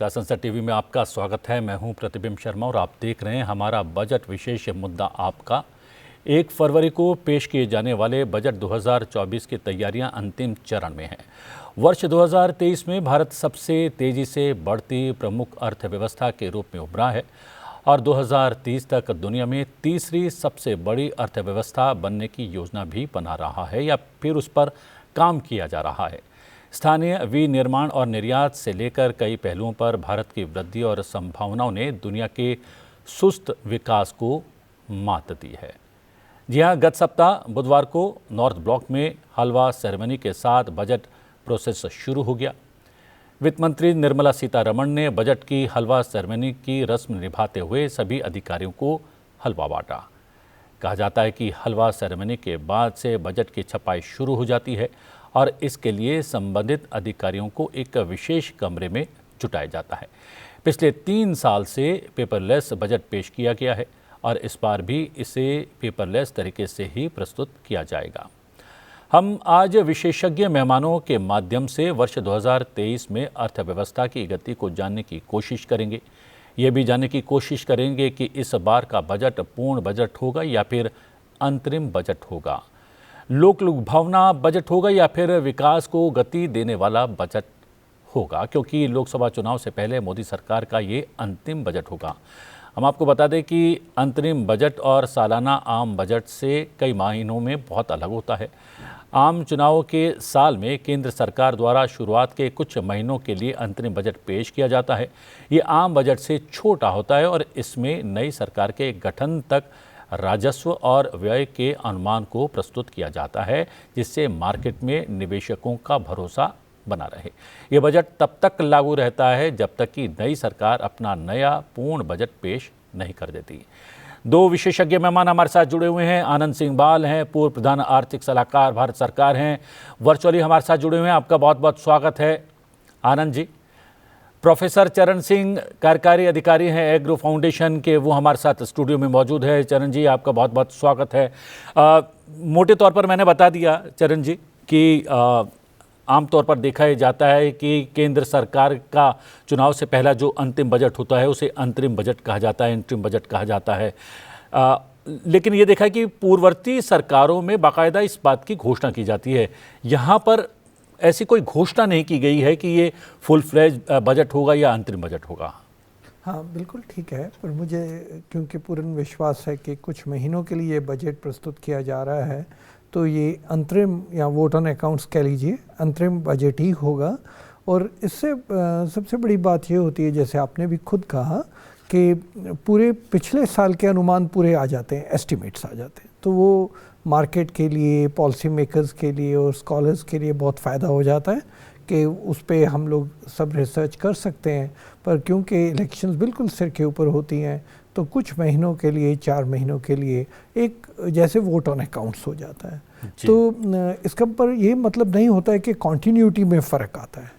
नमस्कार, संसद टीवी में आपका स्वागत है। मैं हूं प्रतिबिंब शर्मा और आप देख रहे हैं हमारा बजट विशेष मुद्दा आपका। 1 फरवरी को पेश किए जाने वाले बजट 2024 की तैयारियां अंतिम चरण में हैं। वर्ष 2023 में भारत सबसे तेजी से बढ़ती प्रमुख अर्थव्यवस्था के रूप में उभरा है और 2030 तक दुनिया में तीसरी सबसे बड़ी अर्थव्यवस्था बनने की योजना भी बना रहा है या फिर उस पर काम किया जा रहा है। स्थानीय विनिर्माण और निर्यात से लेकर कई पहलुओं पर भारत की वृद्धि और संभावनाओं ने दुनिया के सुस्त विकास को मात दी है। जी हां, गत सप्ताह बुधवार को नॉर्थ ब्लॉक में हलवा सेरेमनी के साथ बजट प्रोसेस शुरू हो गया। वित्त मंत्री निर्मला सीतारमण ने बजट की हलवा सेरेमनी की रस्म निभाते हुए सभी अधिकारियों को हलवा बांटा। कहा जाता है कि हलवा सेरेमनी के बाद से बजट की छपाई शुरू हो जाती है और इसके लिए संबंधित अधिकारियों को एक विशेष कमरे में जुटाया जाता है। पिछले 3 साल से पेपरलेस बजट पेश किया गया है और इस बार भी इसे पेपरलेस तरीके से ही प्रस्तुत किया जाएगा। हम आज विशेषज्ञ मेहमानों के माध्यम से वर्ष 2023 में अर्थव्यवस्था की गति को जानने की कोशिश करेंगे। ये भी जानने की कोशिश करेंगे कि इस बार का बजट पूर्ण बजट होगा या फिर अंतरिम बजट होगा, लोक लुभावना बजट होगा या फिर विकास को गति देने वाला बजट होगा, क्योंकि लोकसभा चुनाव से पहले मोदी सरकार का ये अंतिम बजट होगा। हम आपको बता दें कि अंतरिम बजट और सालाना आम बजट से कई मायनों में बहुत अलग होता है। आम चुनाव के साल में केंद्र सरकार द्वारा शुरुआत के कुछ महीनों के लिए अंतरिम बजट पेश किया जाता है। ये आम बजट से छोटा होता है और इसमें नई सरकार के गठन तक राजस्व और व्यय के अनुमान को प्रस्तुत किया जाता है, जिससे मार्केट में निवेशकों का भरोसा बना रहे। ये बजट तब तक लागू रहता है जब तक कि नई सरकार अपना नया पूर्ण बजट पेश नहीं कर देती। 2 विशेषज्ञ मेहमान हमारे साथ जुड़े हुए हैं। आनंद सिंह बाल हैं, पूर्व प्रधान आर्थिक सलाहकार भारत सरकार हैं, वर्चुअली हमारे साथ जुड़े हुए हैं। आपका बहुत बहुत स्वागत है आनंद जी। प्रोफेसर चरण सिंह कार्यकारी अधिकारी हैं एग्रो फाउंडेशन के, वो हमारे साथ स्टूडियो में मौजूद है। चरण जी, आपका बहुत बहुत स्वागत है। मोटे तौर पर मैंने बता दिया चरण जी कि आमतौर पर देखा जाता है कि केंद्र सरकार का चुनाव से पहला जो अंतिम बजट होता है उसे अंतरिम बजट कहा जाता है, इंटरिम बजट कहा जाता है। लेकिन ये देखा है कि पूर्ववर्ती सरकारों में बाकायदा इस बात की घोषणा की जाती है। यहाँ पर ऐसी कोई घोषणा नहीं की गई है कि ये फुल फ्लेज बजट होगा या अंतरिम बजट होगा। हाँ, बिल्कुल ठीक है, पर मुझे क्योंकि पूर्ण विश्वास है कि कुछ महीनों के लिए बजट प्रस्तुत किया जा रहा है, तो ये अंतरिम या वोट ऑन अकाउंट्स कह लीजिए, अंतरिम बजट ही होगा। और इससे सबसे बड़ी बात ये होती है, जैसे आपने भी खुद कहा, कि पूरे पिछले साल के अनुमान पूरे आ जाते हैं, एस्टिमेट्स आ जाते हैं, तो वो मार्केट के लिए, पॉलिसी मेकर्स के लिए और स्कॉलर्स के लिए बहुत फ़ायदा हो जाता है कि उस पे हम लोग सब रिसर्च कर सकते हैं। पर क्योंकि इलेक्शंस बिल्कुल सिर के ऊपर होती हैं, तो कुछ महीनों के लिए, 4 महीनों के लिए एक जैसे वोट ऑन अकाउंट्स हो जाता है। तो इसका पर ये मतलब नहीं होता है कि कॉन्टीन्यूटी में फ़र्क आता है,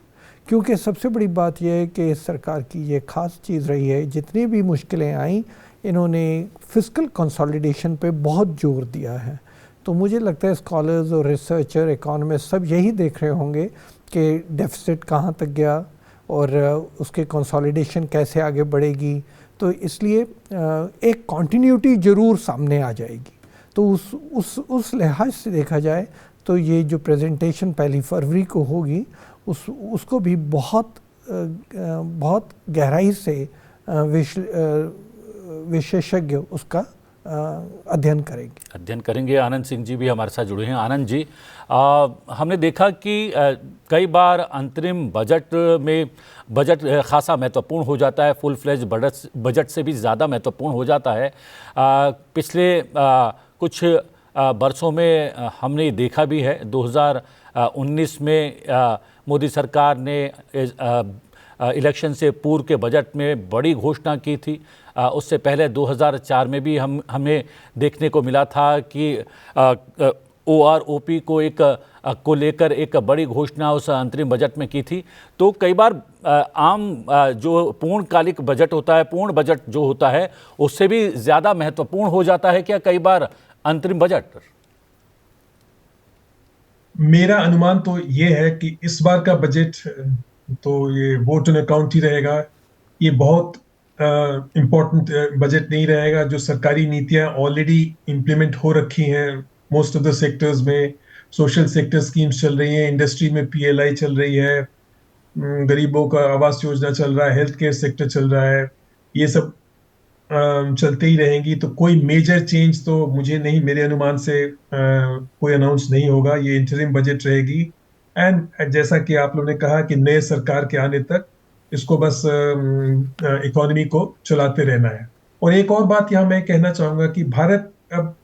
क्योंकि सबसे बड़ी बात यह है कि सरकार की ये ख़ास चीज़ रही है, जितनी भी मुश्किलें आई इन्होंने फिस्कल कंसोलिडेशन पे बहुत जोर दिया है। तो मुझे लगता है स्कॉलर्स और रिसर्चर, इकोनॉमिस्ट सब यही देख रहे होंगे कि डेफिसिट कहाँ तक गया और उसके कंसोलिडेशन कैसे आगे बढ़ेगी। तो इसलिए एक कॉन्टीन्यूटी ज़रूर सामने आ जाएगी। तो उस लिहाज से देखा जाए तो ये जो प्रेजेंटेशन 1 फरवरी को होगी उसको भी बहुत गहराई से विशेषज्ञ उसका अध्ययन करेंगे। आनंद सिंह जी भी हमारे साथ जुड़े हैं। आनंद जी, हमने देखा कि कई बार अंतरिम बजट में बजट खासा महत्वपूर्ण हो जाता है, फुल फ्लेज बजट से भी ज़्यादा महत्वपूर्ण हो जाता है। पिछले कुछ वर्षों में हमने देखा भी है। 2019 में मोदी सरकार ने इलेक्शन से पूर्व के बजट में बड़ी घोषणा की थी। उससे पहले 2004 में भी हमें देखने को मिला था कि OROP को लेकर एक बड़ी घोषणा उस अंतरिम बजट में की थी। तो कई बार आम जो पूर्णकालिक बजट होता है, पूर्ण बजट जो होता है, उससे भी ज़्यादा महत्वपूर्ण हो जाता है क्या कई बार अंतरिम बजट? मेरा अनुमान तो ये है कि इस बार का बजट तो ये वोट ऑन अकाउंट ही रहेगा, ये बहुत इम्पोर्टेंट बजट नहीं रहेगा। जो सरकारी नीतियां ऑलरेडी इम्प्लीमेंट हो रखी हैं मोस्ट ऑफ द सेक्टर्स में, सोशल सेक्टर स्कीम्स चल रही हैं, इंडस्ट्री में पीएलआई चल रही है, गरीबों का आवास योजना चल रहा है, हेल्थ केयर सेक्टर चल रहा है, ये सब चलते ही रहेंगी। तो कोई मेजर चेंज तो मुझे नहीं, मेरे अनुमान से कोई अनाउंस नहीं होगा। ये इंटरिम बजट रहेगी। एंड जैसा कि आप लोगों ने कहा कि नए सरकार के आने तक इसको बस इकोनॉमी को चलाते रहना है। और एक और बात यहाँ मैं कहना चाहूंगा कि भारत अब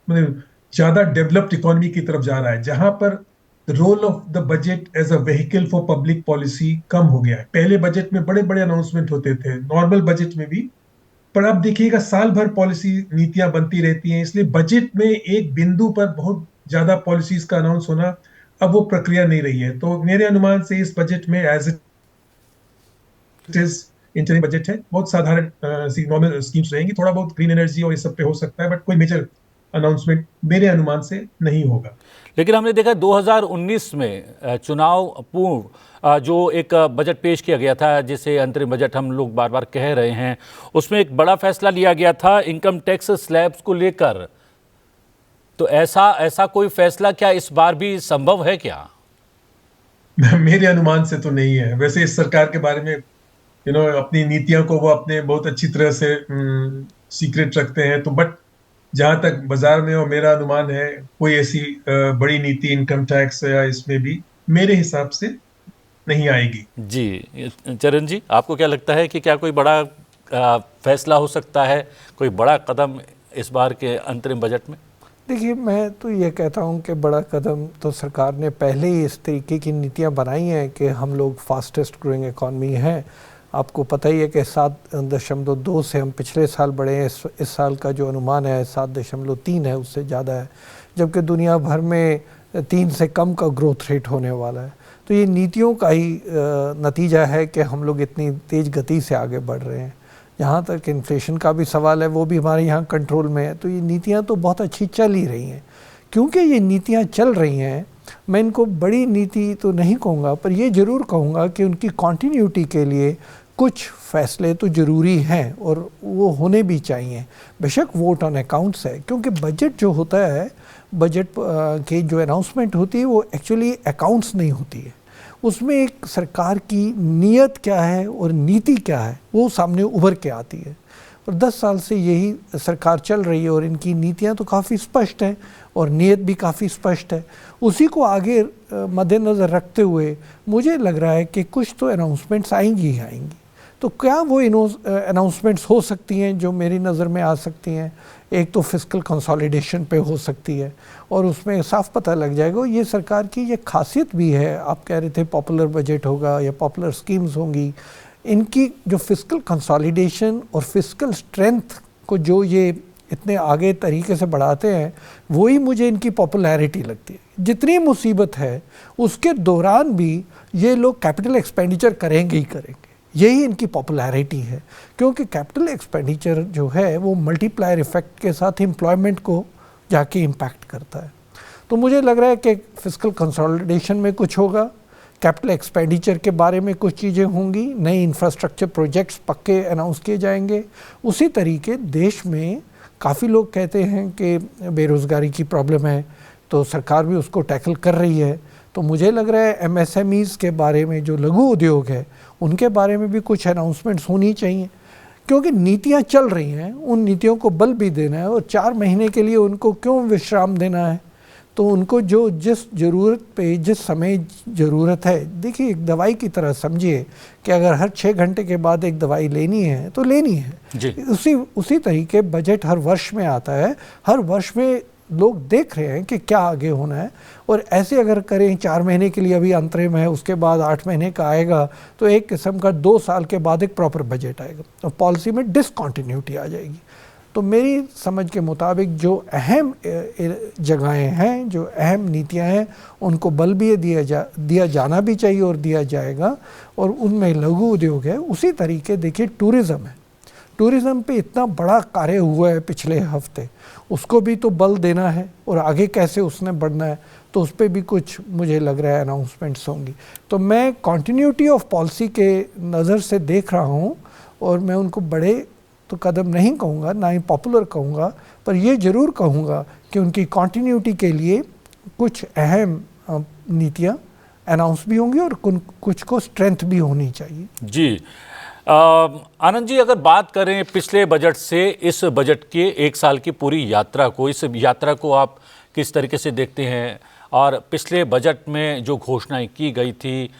मतलब ज्यादा डेवलप्ड इकोनॉमी की तरफ जा रहा है, जहां पर role of the budget as a vehicle for public policy कम हो गया है। पहले बजट में बड़े बड़े अनाउंसमेंट होते थे, नॉर्मल बजट में भी, पर अब देखिएगा साल भर पॉलिसी नीतियां बनती रहती हैं। इसलिए बजट में एक बिंदु पर बहुत ज्यादा पॉलिसीज का अनाउंस होना, अब वो प्रक्रिया नहीं रही है। तो मेरे अनुमान से इस बजट में as it is interim budget है, बहुत साधारण सी नॉर्मल स्कीम्स रहेंगी, थोड़ा बहुत ग्रीन एनर्जी और इस सब पे हो सकता है, बट कोई मेजर अनाउंसमेंट मेरे अनुमान से नहीं होगा। लेकिन हमने देखा 2019 में चुनाव पूर्व जो एक बजट पेश किया गया था, जिसे अंतरिम बजट हम लोग बार बार कह रहे हैं, उसमें एक बड़ा फैसला लिया गया था इनकम टैक्स स्लैब्स को लेकर। तो ऐसा कोई फैसला क्या इस बार भी संभव है क्या? मेरे अनुमान से तो नहीं है। वैसे इस सरकार के बारे में अपनी नीतियों को वो अपने बहुत अच्छी तरह से सीक्रेट रखते हैं। तो बट जहां तक बाजार में और मेरा अनुमान है, कोई ऐसी बड़ी नीति इनकम टैक्स या इसमें भी मेरे हिसाब से नहीं आएगी। जी चरण जी, आपको क्या लगता है कि क्या कोई बड़ा फैसला हो सकता है, कोई बड़ा कदम इस बार के अंतरिम बजट में? देखिए, मैं तो ये कहता हूँ कि बड़ा कदम तो सरकार ने पहले ही इस तरीके की नीतियाँ बनाई हैं कि हम लोग फास्टेस्ट ग्रोइंग इकॉनमी हैं। आपको पता ही है कि 7.2 से हम पिछले साल बढ़े हैं। इस साल का जो अनुमान है 7.3 है, उससे ज़्यादा है, जबकि दुनिया भर में 3 से कम का ग्रोथ रेट होने वाला है। तो ये नीतियों का ही नतीजा है कि हम लोग इतनी तेज़ गति से आगे बढ़ रहे हैं। जहाँ तक इन्फ्लेशन का भी सवाल है, वो भी हमारे यहाँ कंट्रोल में है। तो ये नीतियाँ तो बहुत अच्छी चल ही रही हैं। क्योंकि ये नीतियाँ चल रही हैं, मैं इनको बड़ी नीति तो नहीं कहूँगा, पर ये ज़रूर कहूँगा कि उनकी कॉन्टीन्यूटी के लिए कुछ फैसले तो ज़रूरी हैं और वो होने भी चाहिए। बेशक वोट ऑन अकाउंट्स है, क्योंकि बजट जो होता है, बजट के जो अनाउंसमेंट होती है वो एक्चुअली अकाउंट्स नहीं होती है। उसमें एक सरकार की नीयत क्या है और नीति क्या है वो सामने उभर के आती है। और 10 साल से यही सरकार चल रही है और इनकी नीतियां तो काफ़ी स्पष्ट हैं और नीयत भी काफ़ी स्पष्ट है। उसी को आगे मद्देनज़र रखते हुए मुझे लग रहा है कि कुछ तो अनाउंसमेंट्स आएंगी ही आएंगी। तो क्या वो अनाउंसमेंट्स हो सकती हैं जो मेरी नज़र में आ सकती हैं? एक तो फिस्कल कंसोलिडेशन पे हो सकती है और उसमें साफ पता लग जाएगा। ये सरकार की ये खासियत भी है। आप कह रहे थे पॉपुलर बजट होगा या पॉपुलर स्कीम्स होंगी। इनकी जो फिस्कल कंसोलिडेशन और फिस्कल स्ट्रेंथ को जो ये इतने आगे तरीके से बढ़ाते हैं, वही मुझे इनकी पॉपुलैरिटी लगती है। जितनी मुसीबत है उसके दौरान भी ये लोग कैपिटल एक्सपेंडिचर करेंगे ही करेंगे। यही इनकी पॉपुलैरिटी है, क्योंकि कैपिटल एक्सपेंडिचर जो है वो मल्टीप्लायर इफेक्ट के साथ एम्प्लॉयमेंट को जाके इम्पैक्ट करता है। तो मुझे लग रहा है कि फिस्कल कंसोलिडेशन में कुछ होगा, कैपिटल एक्सपेंडिचर के बारे में कुछ चीज़ें होंगी, नए इंफ्रास्ट्रक्चर प्रोजेक्ट्स पक्के अनाउंस किए जाएंगे। उसी तरीके देश में काफ़ी लोग कहते हैं कि बेरोज़गारी की प्रॉब्लम है, तो सरकार भी उसको टैकल कर रही है। तो मुझे लग रहा है एमएसएमईज़ के बारे में, जो लघु उद्योग है, उनके बारे में भी कुछ अनाउंसमेंट्स होनी चाहिए, क्योंकि नीतियां चल रही हैं, उन नीतियों को बल भी देना है। और 4 महीने के लिए उनको क्यों विश्राम देना है? तो उनको जो जिस ज़रूरत पे जिस समय ज़रूरत है, देखिए एक दवाई की तरह समझिए कि अगर हर 6 घंटे के बाद एक दवाई लेनी है तो लेनी है। उसी तरीके बजट हर वर्ष में आता है। हर वर्ष में लोग देख रहे हैं कि क्या आगे होना है, और ऐसे अगर करें 4 महीने के लिए अभी अंतरिम है, उसके बाद 8 महीने का आएगा, तो एक किस्म का 2 साल के बाद एक प्रॉपर बजट आएगा और पॉलिसी में डिसकॉन्टिन्यूटी आ जाएगी। तो मेरी समझ के मुताबिक जो अहम जगहें हैं, जो अहम नीतियां हैं, उनको बल भी दिया जाना भी चाहिए और दिया जाएगा। और उनमें लघु उद्योग है। उसी तरीके देखिए टूरिज़्म है। टूरिज्म पे इतना बड़ा कार्य हुआ है पिछले हफ्ते, उसको भी तो बल देना है और आगे कैसे उसने बढ़ना है, तो उस पर भी कुछ मुझे लग रहा है अनाउंसमेंट्स होंगी। तो मैं कॉन्टिन्यूटी ऑफ पॉलिसी के नज़र से देख रहा हूँ और मैं उनको बड़े तो कदम नहीं कहूँगा, ना ही पॉपुलर कहूँगा, पर ये ज़रूर कहूँगा कि उनकी कॉन्टिन्यूटी के लिए कुछ अहम नीतियाँ अनाउंस भी होंगी और कुछ को स्ट्रेंथ भी होनी चाहिए। जी आनंद जी, अगर बात करें पिछले बजट से इस बजट के एक साल की पूरी यात्रा को, इस यात्रा को आप किस तरीके से देखते हैं? और पिछले बजट में जो घोषणाएं की गई थी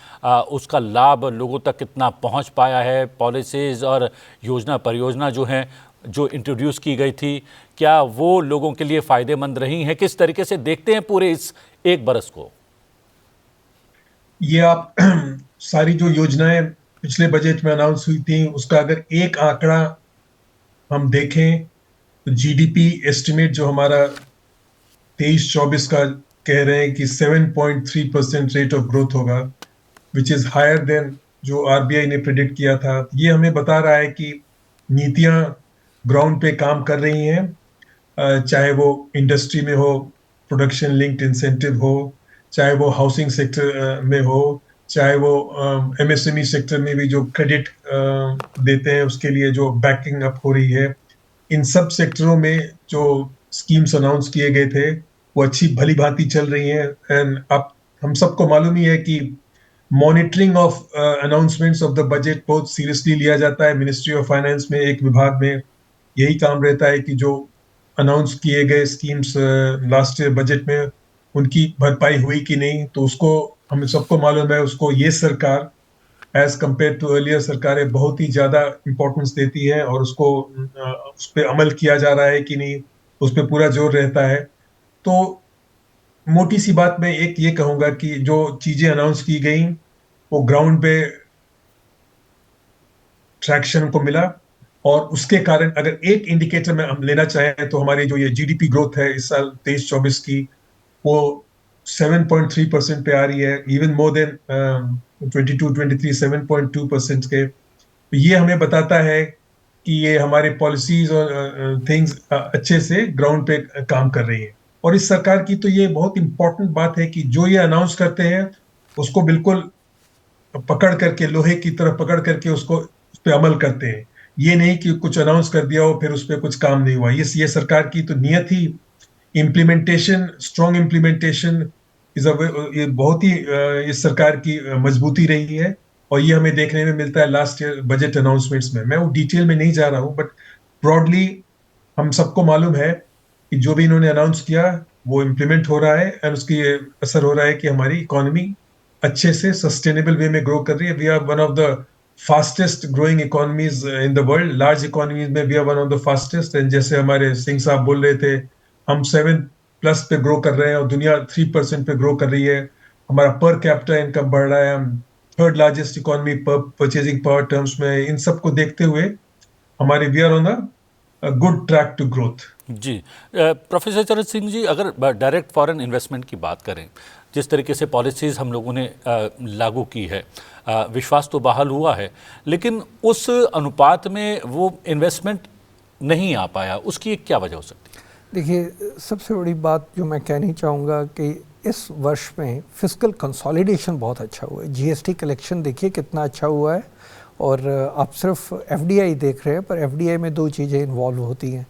उसका लाभ लोगों तक कितना पहुंच पाया है? पॉलिसीज़ और योजना परियोजना जो हैं, जो इंट्रोड्यूस की गई थी, क्या वो लोगों के लिए फ़ायदेमंद रही हैं? किस तरीके से देखते हैं पूरे इस एक बरस को? ये आप सारी जो योजनाएं पिछले बजट में अनाउंस हुई थी, उसका अगर एक आंकड़ा हम देखें तो जीडीपी एस्टिमेट जो हमारा 23-24 का कह रहे हैं कि 7.3% रेट ऑफ ग्रोथ होगा, विच इज हायर देन जो आरबीआई ने प्रेडिक्ट किया था। ये हमें बता रहा है कि नीतियां ग्राउंड पे काम कर रही हैं, चाहे वो इंडस्ट्री में हो, प्रोडक्शन लिंक्ड इंसेंटिव हो, चाहे वो हाउसिंग सेक्टर में हो, चाहे वो एमएसएमई सेक्टर में भी जो क्रेडिट देते हैं उसके लिए जो बैकिंग अप हो रही है। इन सब सेक्टरों में जो स्कीम्स अनाउंस किए गए थे वो अच्छी भली भांति चल रही हैं। एंड अब हम सबको मालूम ही है कि monitoring of announcements of the budget बहुत सीरियसली लिया जाता है। मिनिस्ट्री ऑफ फाइनेंस में एक विभाग में यही काम रहता है कि जो अनाउंस किए गए स्कीम्स लास्ट ईयर बजट में उनकी भरपाई हुई कि नहीं, तो उसको हम सबको मालूम है, उसको ये सरकार एज कंपेयर टू अर्लियर सरकारें बहुत ही ज्यादा इंपॉर्टेंस देती है और उसको उस पर अमल किया जा रहा है कि नहीं, उस पर पूरा जोर रहता है। तो मोटी सी बात मैं एक ये कहूंगा कि जो चीजें अनाउंस की गई वो ग्राउंड पे ट्रैक्शन को मिला, और उसके कारण अगर एक इंडिकेटर में हम लेना चाहें तो हमारी जो ये जीडीपी ग्रोथ है इस साल 23-24 की, वो 7.3% पे आ रही है, इवन मोर देन 22-23 7.2% के। ये हमें बताता है कि ये हमारे पॉलिसीज और थिंग्स अच्छे से ग्राउंड पे काम कर रही है। और इस सरकार की तो ये बहुत इंपॉर्टेंट बात है कि जो ये अनाउंस करते हैं उसको बिल्कुल पकड़ करके, लोहे की तरह पकड़ करके उसको उस पर अमल करते हैं। ये नहीं कि कुछ अनाउंस कर दिया हो फिर उस पर कुछ काम नहीं हुआ। ये सरकार की तो नियत ही इम्प्लीमेंटेशन, स्ट्रॉन्ग इम्प्लीमेंटेशन ये बहुत ही इस सरकार की मजबूती रही है, और ये हमें देखने में मिलता है लास्ट ईयर बजट अनाउंसमेंट्स में। मैं वो डिटेल में नहीं जा रहा हूं, बट ब्रॉडली हम सबको मालूम है कि जो भी इन्होंने अनाउंस किया वो इम्प्लीमेंट हो रहा है, एंड उसकी असर हो रहा है कि हमारी इकोनॉमी अच्छे से सस्टेनेबल वे में ग्रो कर रही है। We are one of the fastest growing economies in the world. Large economies में we are one of the fastest, and जैसे हमारे सिंह साहब बोल रहे थे, हम 7+ पे ग्रो कर रहे हैं और दुनिया 3% पे ग्रो कर रही है। हमारा पर कैपिटा इनकम बढ़ रहा है, हम third largest economy purchasing power terms में। इन सबको देखते हुए हमारे we are on a good track to growth. जी प्रोफेसर चरण सिंह जी, अगर डायरेक्ट फॉरेन इन्वेस्टमेंट की बात करें, जिस तरीके से पॉलिसीज़ हम लोगों ने लागू की है, विश्वास तो बहाल हुआ है, लेकिन उस अनुपात में वो इन्वेस्टमेंट नहीं आ पाया, उसकी क्या वजह हो सकती है? देखिए, सबसे बड़ी बात जो मैं कहनी चाहूँगा कि इस वर्ष में फिस्कल कंसोलिडेशन बहुत अच्छा हुआ है। जीएसटी कलेक्शन देखिए कितना अच्छा हुआ है, और आप सिर्फ एफडीआई देख रहे हैं, पर एफडीआई में दो चीज़ें इन्वॉल्व होती हैं।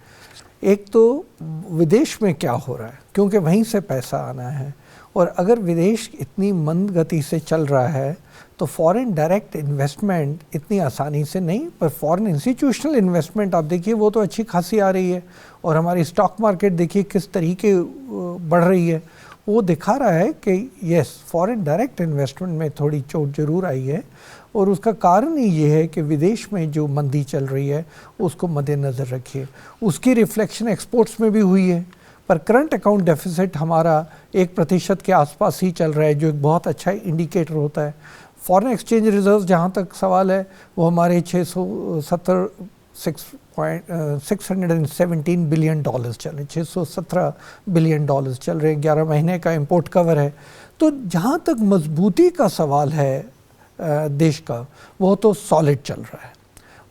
एक तो विदेश में क्या हो रहा है, क्योंकि वहीं से पैसा आना है, और अगर विदेश इतनी मंद गति से चल रहा है तो फॉरेन डायरेक्ट इन्वेस्टमेंट इतनी आसानी से नहीं, पर फॉरेन इंस्टीट्यूशनल इन्वेस्टमेंट आप देखिए वो तो अच्छी खासी आ रही है, और हमारी स्टॉक मार्केट देखिए किस तरीके बढ़ रही है। वो दिखा रहा है कि यस, फॉरेन डायरेक्ट इन्वेस्टमेंट में थोड़ी चोट ज़रूर आई है, और उसका कारण ही ये है कि विदेश में जो मंदी चल रही है उसको मद्देनज़र रखिए। उसकी रिफ्लेक्शन एक्सपोर्ट्स में भी हुई है, पर करंट अकाउंट डेफिसिट हमारा 1% के आसपास ही चल रहा है, जो एक बहुत अच्छा इंडिकेटर होता है। फॉरेन एक्सचेंज रिजर्व जहाँ तक सवाल है, वो हमारे 617 बिलियन डॉलर्स चल रहे, 617 बिलियन डॉलर्स चल रहे, 11 महीने का इंपोर्ट कवर है। तो जहाँ तक मजबूती का सवाल है देश का, वो तो सॉलिड चल रहा है।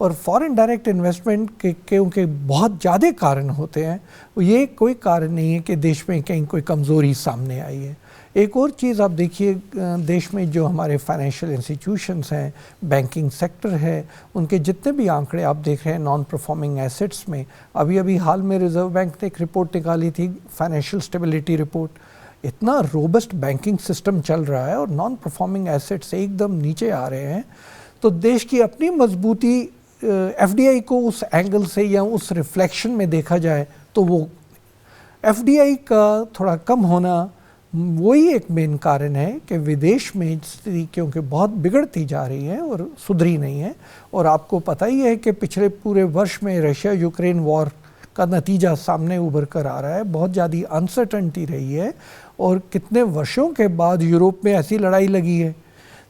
और फॉरेन डायरेक्ट इन्वेस्टमेंट के क्योंकि बहुत ज़्यादा कारण होते हैं, ये कोई कारण नहीं है कि देश में कहीं कोई कमज़ोरी सामने आई है। एक और चीज़ आप देखिए, देश में जो हमारे फाइनेंशियल इंस्टीट्यूशंस हैं, बैंकिंग सेक्टर है, उनके जितने भी आंकड़े आप देख रहे हैं नॉन परफॉर्मिंग एसेट्स में, अभी हाल में रिजर्व बैंक ने एक रिपोर्ट निकाली थी, फाइनेंशियल स्टेबिलिटी रिपोर्ट। इतना रोबस्ट बैंकिंग सिस्टम चल रहा है और नॉन परफॉर्मिंग एसेट्स एकदम नीचे आ रहे हैं। तो देश की अपनी मजबूती एफडीआई को उस एंगल से या उस रिफ्लेक्शन में देखा जाए तो वो एफडीआई का थोड़ा कम होना वही एक मेन कारण है कि विदेश में स्थिति क्योंकि बहुत बिगड़ती जा रही है और सुधरी नहीं है। और आपको पता ही है कि पिछले पूरे वर्ष में रशिया यूक्रेन वॉर का नतीजा सामने उभर कर आ रहा है, बहुत ज़्यादा अनसर्टनिटी रही है और कितने वर्षों के बाद यूरोप में ऐसी लड़ाई लगी है।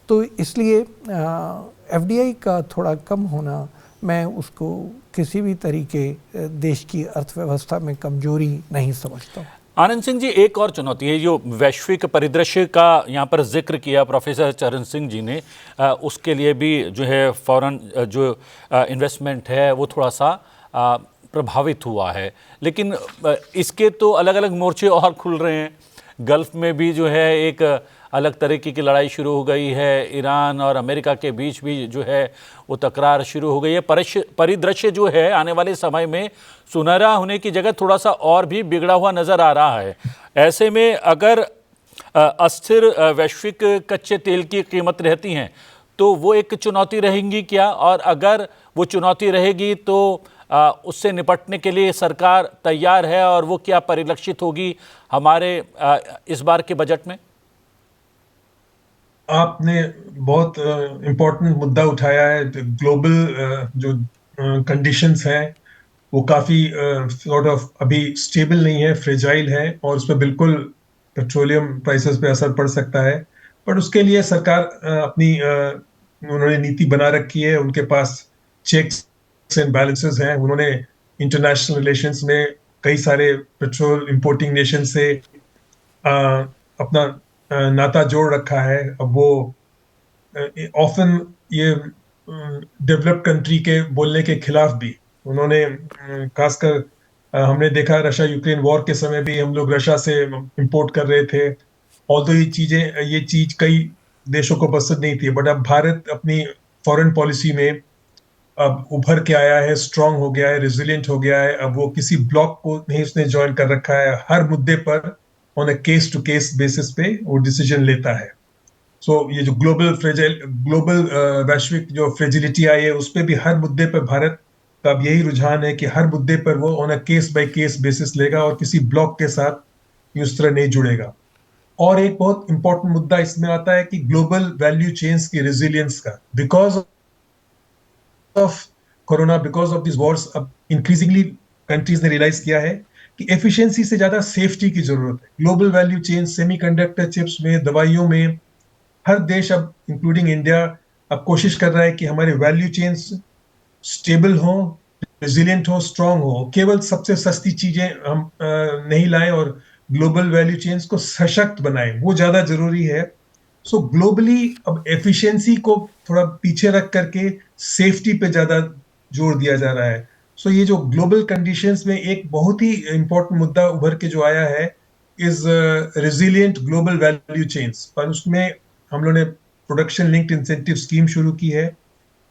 तो इसलिए एफडीआई का थोड़ा कम होना, मैं उसको किसी भी तरीके देश की अर्थव्यवस्था में कमजोरी नहीं समझता हूँ। आनंद सिंह जी, एक और चुनौती है जो वैश्विक परिदृश्य का यहाँ पर जिक्र किया प्रोफेसर चरण सिंह जी ने, उसके लिए भी जो है फॉरेन जो इन्वेस्टमेंट है वो थोड़ा सा प्रभावित हुआ है। लेकिन इसके तो अलग अलग मोर्चे और खुल रहे हैं। गल्फ में भी जो है एक अलग तरीके की लड़ाई शुरू हो गई है, ईरान और अमेरिका के बीच भी जो है वो तकरार शुरू हो गई है। परिदृश्य जो है आने वाले समय में सुनहरा होने की जगह थोड़ा सा और भी बिगड़ा हुआ नज़र आ रहा है। ऐसे में अगर अस्थिर वैश्विक कच्चे तेल की कीमत रहती हैं तो वो एक चुनौती रहेंगी क्या, और अगर वो चुनौती रहेगी तो उससे निपटने के लिए सरकार तैयार है, और वो क्या परिलक्षित होगी हमारे इस बार के बजट में? आपने बहुत इम्पोर्टेंट मुद्दा उठाया है। ग्लोबल जो कंडीशंस हैं वो काफी सॉर्ट ऑफ अभी स्टेबल नहीं है, फ्रेजाइल है, और उस पर बिल्कुल पेट्रोलियम प्राइसेस पे असर पड़ सकता है। पर उसके लिए सरकार अपनी उन्होंने नीति बना रखी है, उनके पास चेक्स एंड बैलेंसेस हैं। उन्होंने इंटरनेशनल रिलेशंस में कई सारे पेट्रोल इंपोर्टिंग नेशन से अपना नाता जोड़ रखा है। अब वो ऑफन ये डेवलप्ड कंट्री के बोलने के खिलाफ भी उन्होंने खासकर हमने देखा रशिया यूक्रेन वॉर के समय भी हम लोग रशिया से इंपोर्ट कर रहे थे। ऑल्दो ये चीज कई देशों को पसंद नहीं थी, बट अब भारत अपनी फॉरेन पॉलिसी में अब उभर के आया है, स्ट्रांग हो गया है, रेजिलिएंट हो गया है। अब वो किसी ब्लॉक को नहीं उसने ज्वाइन कर रखा है, हर मुद्दे पर on a case to case basis पे वो डिसीजन लेता है। सो ये जो ग्लोबल वैश्विक जो फ्रेजिलिटी आई है उस पर भी हर मुद्दे पर भारत का अब यही रुझान है कि हर मुद्दे पर वो on a case by case basis लेगा और किसी ब्लॉक के साथ उस तरह नहीं जुड़ेगा। और एक बहुत इंपॉर्टेंट मुद्दा इसमें आता है कि ग्लोबल वैल्यू चेन्स की रेजिलियंस का, because of corona, because of this Wars, अब इंक्रीजिंगली कंट्रीज ने रियलाइज किया है कि एफिशिएंसी से ज्यादा सेफ्टी की जरूरत है। Global value chain semiconductor chips में, दवाइयों में, हर देश अब इंक्लूडिंग इंडिया अब कोशिश कर रहा है कि हमारे वैल्यू चेन्स स्टेबल हो, रेजिलिएंट हो, स्ट्रांग हो। केवल सबसे सस्ती चीजें हम नहीं लाएं और ग्लोबल वैल्यू चेन्स को सशक्त बनाएं, वो ज्यादा जरूरी है। सो ग्लोबली अब एफिशिएंसी को थोड़ा पीछे रख करके सेफ्टी पे ज्यादा जोर दिया जा रहा है। सो ये जो ग्लोबल कंडीशंस में एक बहुत ही इंपॉर्टेंट मुद्दा उभर के जो आया है is resilient global value chains. पर उसमें हम लोगों ने प्रोडक्शन लिंक्ड इंसेंटिव स्कीम शुरू की है।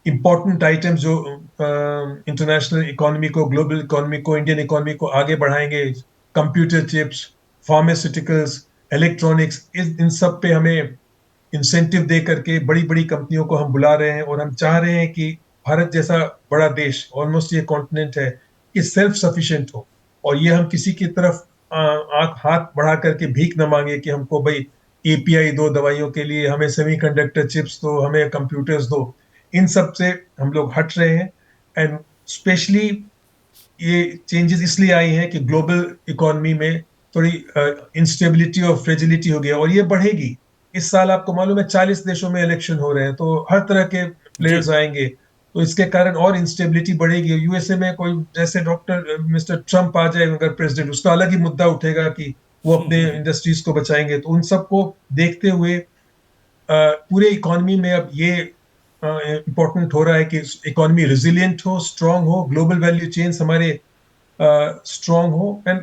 इंपॉर्टेंट आइटम्स जो इंटरनेशनल इकोनॉमी को, ग्लोबल इकोनॉमी को, इंडियन इकोनॉमी को आगे बढ़ाएंगे, कंप्यूटर चिप्स, फार्मास्यूटिकल्स, इलेक्ट्रॉनिक्स, इन सब पे हमें इंसेंटिव दे करके बड़ी बड़ी कंपनियों को हम बुला रहे हैं। और हम चाह रहे हैं कि भारत जैसा बड़ा देश, ऑलमोस्ट ये कॉन्टिनेंट है, कि सेल्फ सफिशिएंट हो, और ये हम किसी की तरफ हाथ बढ़ा करके भीख न मांगे कि हमको भाई एपीआई दो दवाइयों के लिए, हमें सेमीकंडक्टर चिप्स दो, हमें कंप्यूटर्स दो। इन सब से हम लोग हट रहे हैं। एंड स्पेशली ये चेंजेस इसलिए आई हैं कि ग्लोबल इकोनॉमी में थोड़ी इंस्टेबिलिटी और फ्रेजिलिटी हो गया, और ये बढ़ेगी। इस साल आपको मालूम है 40 देशों में इलेक्शन हो रहे हैं, तो हर तरह के प्लेयर्स आएंगे, तो इसके कारण और इंस्टेबिलिटी बढ़ेगी। यूएसए में कोई जैसे मिस्टर ट्रम्प आ जाए अगर प्रेसिडेंट, उसका अलग ही मुद्दा उठेगा कि वो अपने इंडस्ट्रीज को बचाएंगे। तो उन सबको देखते हुए पूरे इकोनॉमी में अब ये इम्पोर्टेंट हो रहा है कि इकोनॉमी रिजिलियंट हो, स्ट्रांग हो, ग्लोबल वैल्यू चेन्स हमारे स्ट्रांग हो। एंड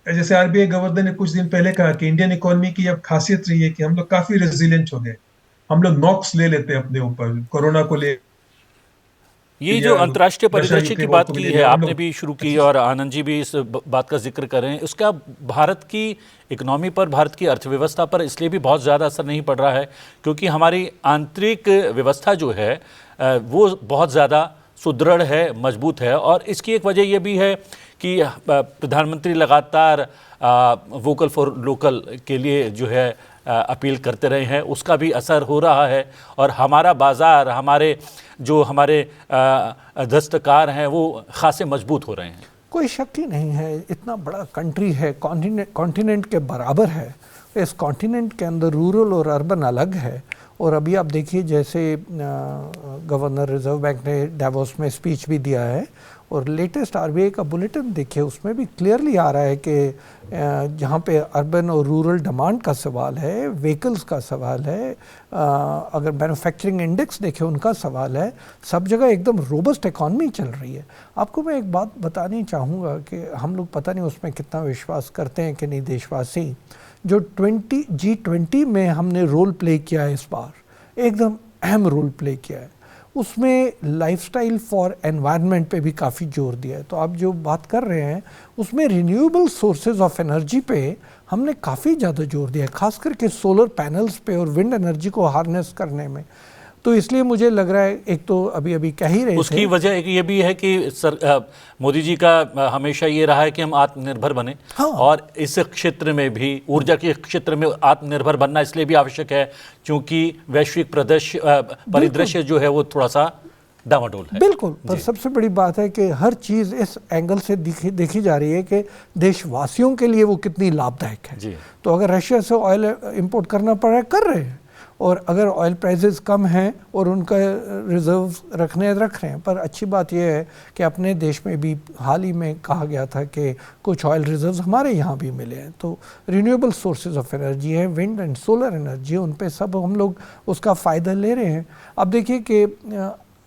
जैसे आरबीआई गवर्नर ने कुछ दिन पहले कहा कि इंडियन इकोनॉमी की अब खासियत रही है कि हम लोग काफी रेजिलियंट हो गए। हम लोग नॉक्स ले लेते हैं अपने ऊपर, कोरोना को ले ये जो लिया, अंतर्राष्ट्रीय रशिया परिदृश्य की यूक्रेन वॉर बात को भी की ले है, लिया, हम आपने लोग भी शुरू की अच्छी। और आनंद जी भी इस बात का जिक्र कर रहे हैं, उसका भारत की इकोनॉमी पर, भारत की अर्थव्यवस्था पर इसलिए भी बहुत ज़्यादा असर नहीं पड़ रहा है क्योंकि हमारी आंतरिक व्यवस्था जो है वो बहुत ज़्यादा सुदृढ़ है, मजबूत है। और इसकी एक वजह यह भी है कि प्रधानमंत्री लगातार वोकल फॉर लोकल के लिए जो है अपील करते रहे हैं, उसका भी असर हो रहा है। और हमारा बाज़ार, हमारे दस्तकार हैं वो खासे मजबूत हो रहे हैं। कोई शक ही नहीं है, इतना बड़ा कंट्री है, कॉन्टिनेंट के बराबर है। इस कॉन्टिनेंट के अंदर रूरल और अर्बन अलग है। और अभी आप देखिए, जैसे गवर्नर रिजर्व बैंक ने डावोस में स्पीच भी दिया है, और लेटेस्ट आरबीआई का बुलेटिन देखिए, उसमें भी क्लियरली आ रहा है कि जहाँ पे अर्बन और रूरल डिमांड का सवाल है, व्हीकल्स का सवाल है, अगर मैन्युफैक्चरिंग इंडेक्स देखें उनका सवाल है, सब जगह एकदम रोबस्ट इकॉनमी चल रही है। आपको मैं एक बात बतानी चाहूँगा कि हम लोग पता नहीं उसमें कितना विश्वास करते हैं कि नहीं देशवासी, जो G20 में हमने रोल प्ले किया है इस बार, एकदम अहम रोल प्ले किया है, उसमें लाइफस्टाइल फॉर एनवायरनमेंट पे भी काफ़ी जोर दिया है। तो आप जो बात कर रहे हैं उसमें रिन्यूएबल सोर्सेज ऑफ एनर्जी पे हमने काफ़ी ज़्यादा जोर दिया है, खास करके सोलर पैनल्स पे और विंड एनर्जी को हार्नेस करने में। तो इसलिए मुझे लग रहा है, एक तो अभी कह ही रहे थे, उसकी वजह एक ये भी है कि मोदी जी का हमेशा ये रहा है कि हम आत्मनिर्भर बने। हाँ। और इस क्षेत्र में भी, ऊर्जा के क्षेत्र में आत्मनिर्भर बनना इसलिए भी आवश्यक है क्योंकि वैश्विक परिदृश्य जो है वो थोड़ा सा डामाडोल है। बिल्कुल। पर सबसे बड़ी बात है कि हर चीज़ इस एंगल से देखी जा रही है कि देशवासियों के लिए वो कितनी लाभदायक है। जी। तो अगर रशिया से ऑयल इंपोर्ट करना पड़ रहा है, कर रहे हैं, और अगर ऑयल प्राइसेस कम हैं और उनका रिजर्व रख रहे हैं। पर अच्छी बात यह है कि अपने देश में भी हाल ही में कहा गया था कि कुछ ऑयल रिजर्व्स हमारे यहाँ भी मिले हैं। तो रिन्यूएबल सोर्सेज ऑफ एनर्जी है, विंड एंड सोलर एनर्जी, उन पे सब हम लोग उसका फ़ायदा ले रहे हैं। अब देखिए कि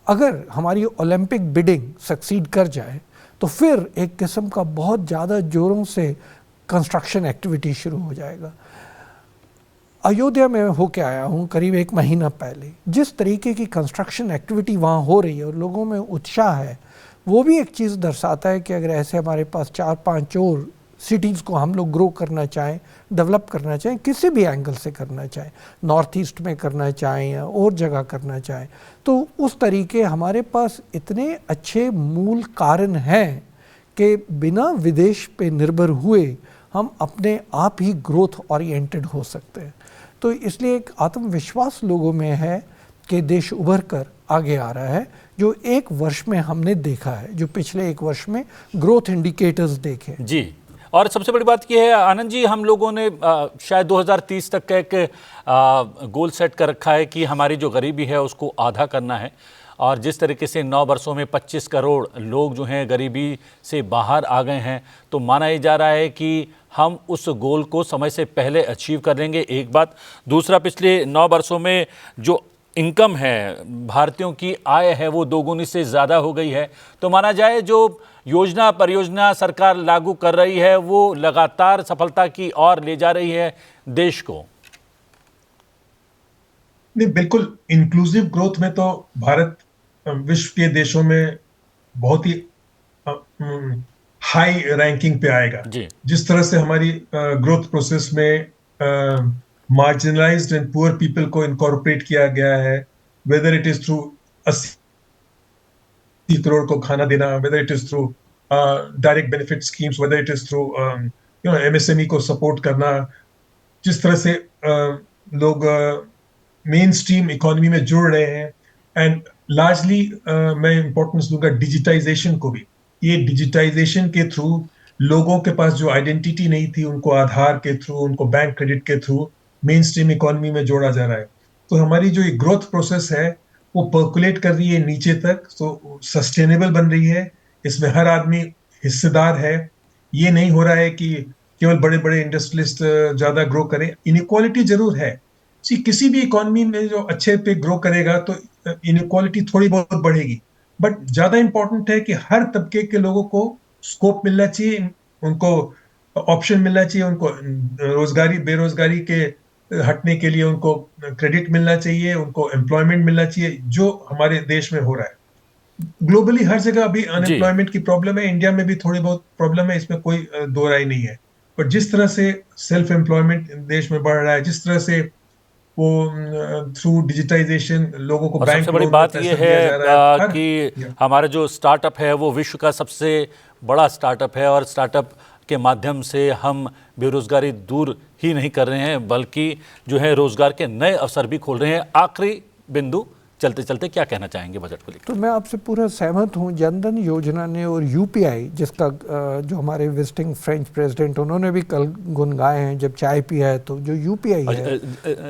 अगर हमारी ओलंपिक बिडिंग सक्सीड कर जाए तो फिर एक किस्म का बहुत ज़्यादा ज़ोरों से कंस्ट्रक्शन एक्टिविटी शुरू हो जाएगा। अयोध्या में होके आया हूँ करीब 1 महीना पहले, जिस तरीके की कंस्ट्रक्शन एक्टिविटी वहाँ हो रही है और लोगों में उत्साह है, वो भी एक चीज़ दर्शाता है कि अगर ऐसे हमारे पास 4-5 और सिटीज़ को हम लोग ग्रो करना चाहें, डेवलप करना चाहें, किसी भी एंगल से करना चाहें, नॉर्थ ईस्ट में करना चाहें या और जगह करना चाहें, तो उस तरीके हमारे पास इतने अच्छे मूल कारण हैं कि बिना विदेश पे निर्भर हुए हम अपने आप ही ग्रोथ ओरिएंटेड हो सकते हैं। तो इसलिए एक आत्मविश्वास लोगों में है कि देश उभर कर आगे आ रहा है, जो 1 वर्ष में हमने देखा है, जो पिछले 1 वर्ष में ग्रोथ इंडिकेटर्स देखे। जी। और सबसे बड़ी बात यह है आनंद जी, हम लोगों ने शायद 2030 तक का एक गोल सेट कर रखा है कि हमारी जो गरीबी है उसको आधा करना है। और जिस तरीके से 9 वर्षों में 25 करोड़ लोग जो हैं गरीबी से बाहर आ गए हैं, तो माना ही जा रहा है कि हम उस गोल को समय से पहले अचीव कर लेंगे। एक बात। दूसरा, पिछले 9 वर्षों में जो इनकम है, भारतीयों की आय है, वो 2 गुनी से ज़्यादा हो गई है। तो माना जाए जो परियोजना सरकार लागू कर रही है वो लगातार सफलता की ओर ले जा रही है देश को। नहीं, बिल्कुल इंक्लूसिव ग्रोथ में तो भारत विश्व के देशों में बहुत ही हाई रैंकिंग पे आएगा। जी। जिस तरह से हमारी ग्रोथ प्रोसेस में मार्जिनलाइज्ड एंड पुअर पीपल को इनकॉर्पोरेट किया गया है, whether it is through 80 crore को खाना देना, whether it is through direct benefit schemes, whether it is through MSME को सपोर्ट करना, जिस तरह से लोग मेन स्ट्रीम इकोनॉमी में जुड़ रहे हैं। एंड लार्जली मैं इंपॉर्टेंस दूंगा डिजिटाइजेशन को भी। ये डिजिटाइजेशन के थ्रू लोगों के पास जो आइडेंटिटी नहीं थी, उनको आधार के थ्रू, उनको बैंक क्रेडिट के थ्रू मेन स्ट्रीम इकोनॉमी में जोड़ा जा रहा है। तो हमारी जो ये ग्रोथ प्रोसेस है वो पर्कुलेट कर रही है नीचे तक, तो सस्टेनेबल बन रही है। इसमें हर आदमी हिस्सेदार है। ये नहीं हो रहा है कि केवल बड़े बड़े इंडस्ट्रियलिस्ट ज्यादा ग्रो करें। इनइक्वालिटी जरूर है, किसी भी इकोनॉमी में जो अच्छे पे ग्रो करेगा तो इनइक्वालिटी थोड़ी बहुत बढ़ेगी, बट ज्यादा इंपॉर्टेंट है कि हर तबके के लोगों को स्कोप मिलना चाहिए, उनको ऑप्शन मिलना चाहिए, उनको रोजगारी बेरोजगारी के हटने के लिए उनको क्रेडिट मिलना चाहिए, उनको एम्प्लॉयमेंट मिलना चाहिए, जो हमारे देश में हो रहा है। ग्लोबली हर जगह अभी जी। अनएम्प्लॉयमेंट की प्रॉब्लम है, इंडिया में भी थोड़ी बहुत प्रॉब्लम है, इसमें कोई दो राय नहीं है। पर जिस तरह से सेल्फ एम्प्लॉयमेंट देश में बढ़ रहा है, जिस तरह से वो थ्रू डिजिटाइजेशन लोगों को और सबसे बैंक बड़ी लोन में बात पैसा ये दिया है जा रहा है हर। कि हमारा जो स्टार्टअप है वो विश्व का सबसे बड़ा स्टार्टअप है, और स्टार्टअप के माध्यम से हम बेरोजगारी दूर ही नहीं कर रहे हैं बल्कि जो है रोजगार के नए अवसर भी खोल रहे हैं। आखिरी बिंदु, चलते चलते क्या कहना चाहेंगे बजट को लेकर? तो मैं आपसे पूरा सहमत हूँ। जनधन योजना ने और यूपीआई, जिसका जो हमारे विजिटिंग फ्रेंच प्रेसिडेंट उन्होंने भी कल गुनगाए हैं जब चाय पिया है, तो जो यूपीआई है,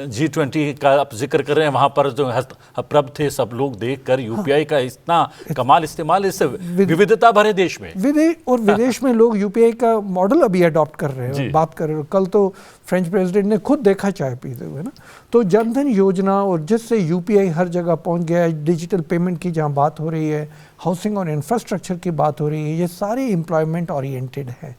G20 का आप जिक्र कर रहे हैं, वहां पर जो हतप्रभ थे सब लोग देखकर यूपीआई का इतना कमाल इस्तेमाल इस विविधता भरे देश में। विदेश में लोग यूपीआई का मॉडल अभी अडॉप्ट कर रहे हैं, बात कर रहे हैं। कल तो फ्रेंच प्रेसिडेंट ने खुद देखा चाय पीते हुए ना। तो जनधन योजना और जिससे यूपीआई हर जगह पहुंच गया है, डिजिटल पेमेंट की जहां बात हो रही है, हाउसिंग और इंफ्रास्ट्रक्चर की बात हो रही है, ये सारे एम्प्लॉयमेंट ओरिएंटेड है।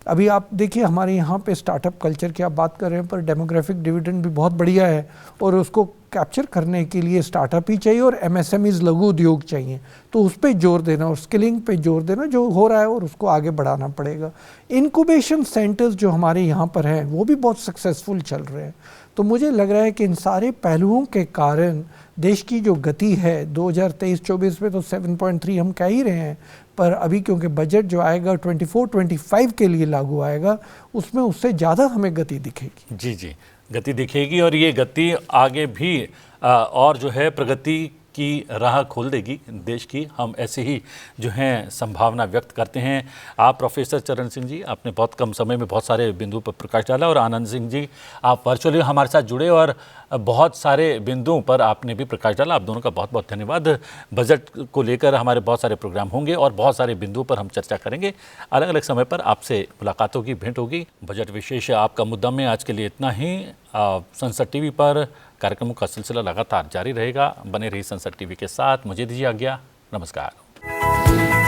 अभी आप देखिए हमारे यहाँ पे स्टार्टअप कल्चर की आप बात कर रहे हैं, पर डेमोग्राफिक डिविडेंड भी बहुत बढ़िया है, और उसको कैप्चर करने के लिए स्टार्टअप ही चाहिए और एमएसएमईज लघु उद्योग चाहिए। तो उस पर जोर देना और स्किलिंग पे जोर देना जो हो रहा है, और उसको आगे बढ़ाना पड़ेगा। इनक्यूबेशन सेंटर्स जो हमारे यहाँ पर हैं वो भी बहुत सक्सेसफुल चल रहे हैं। तो मुझे लग रहा है कि इन सारे पहलुओं के कारण देश की जो गति है 2023-24 में तो 7.3 हम कह ही रहे हैं, पर अभी क्योंकि बजट जो आएगा 24-25 के लिए लागू आएगा, उसमें उससे ज़्यादा हमें गति दिखेगी। जी जी, गति दिखेगी, और ये गति आगे भी और जो है प्रगति की राह खोल देगी देश की। हम ऐसे ही जो हैं संभावना व्यक्त करते हैं। आप प्रोफेसर चरण सिंह जी, आपने बहुत कम समय में बहुत सारे बिंदुओं पर प्रकाश डाला, और आनंद सिंह जी आप वर्चुअली हमारे साथ जुड़े और बहुत सारे बिंदुओं पर आपने भी प्रकाश डाला। आप दोनों का बहुत बहुत धन्यवाद। बजट को लेकर हमारे बहुत सारे प्रोग्राम होंगे और बहुत सारे बिंदुओं पर हम चर्चा करेंगे। अलग अलग समय पर आपसे मुलाकात होगी, भेंट होगी। बजट विशेष आपका मुद्दा में आज के लिए इतना ही। संसद टीवी पर कार्यक्रमों का सिलसिला लगातार जारी रहेगा। बने रहिए संसद टीवी के साथ। मुझे दीजिए आज्ञा। नमस्कार।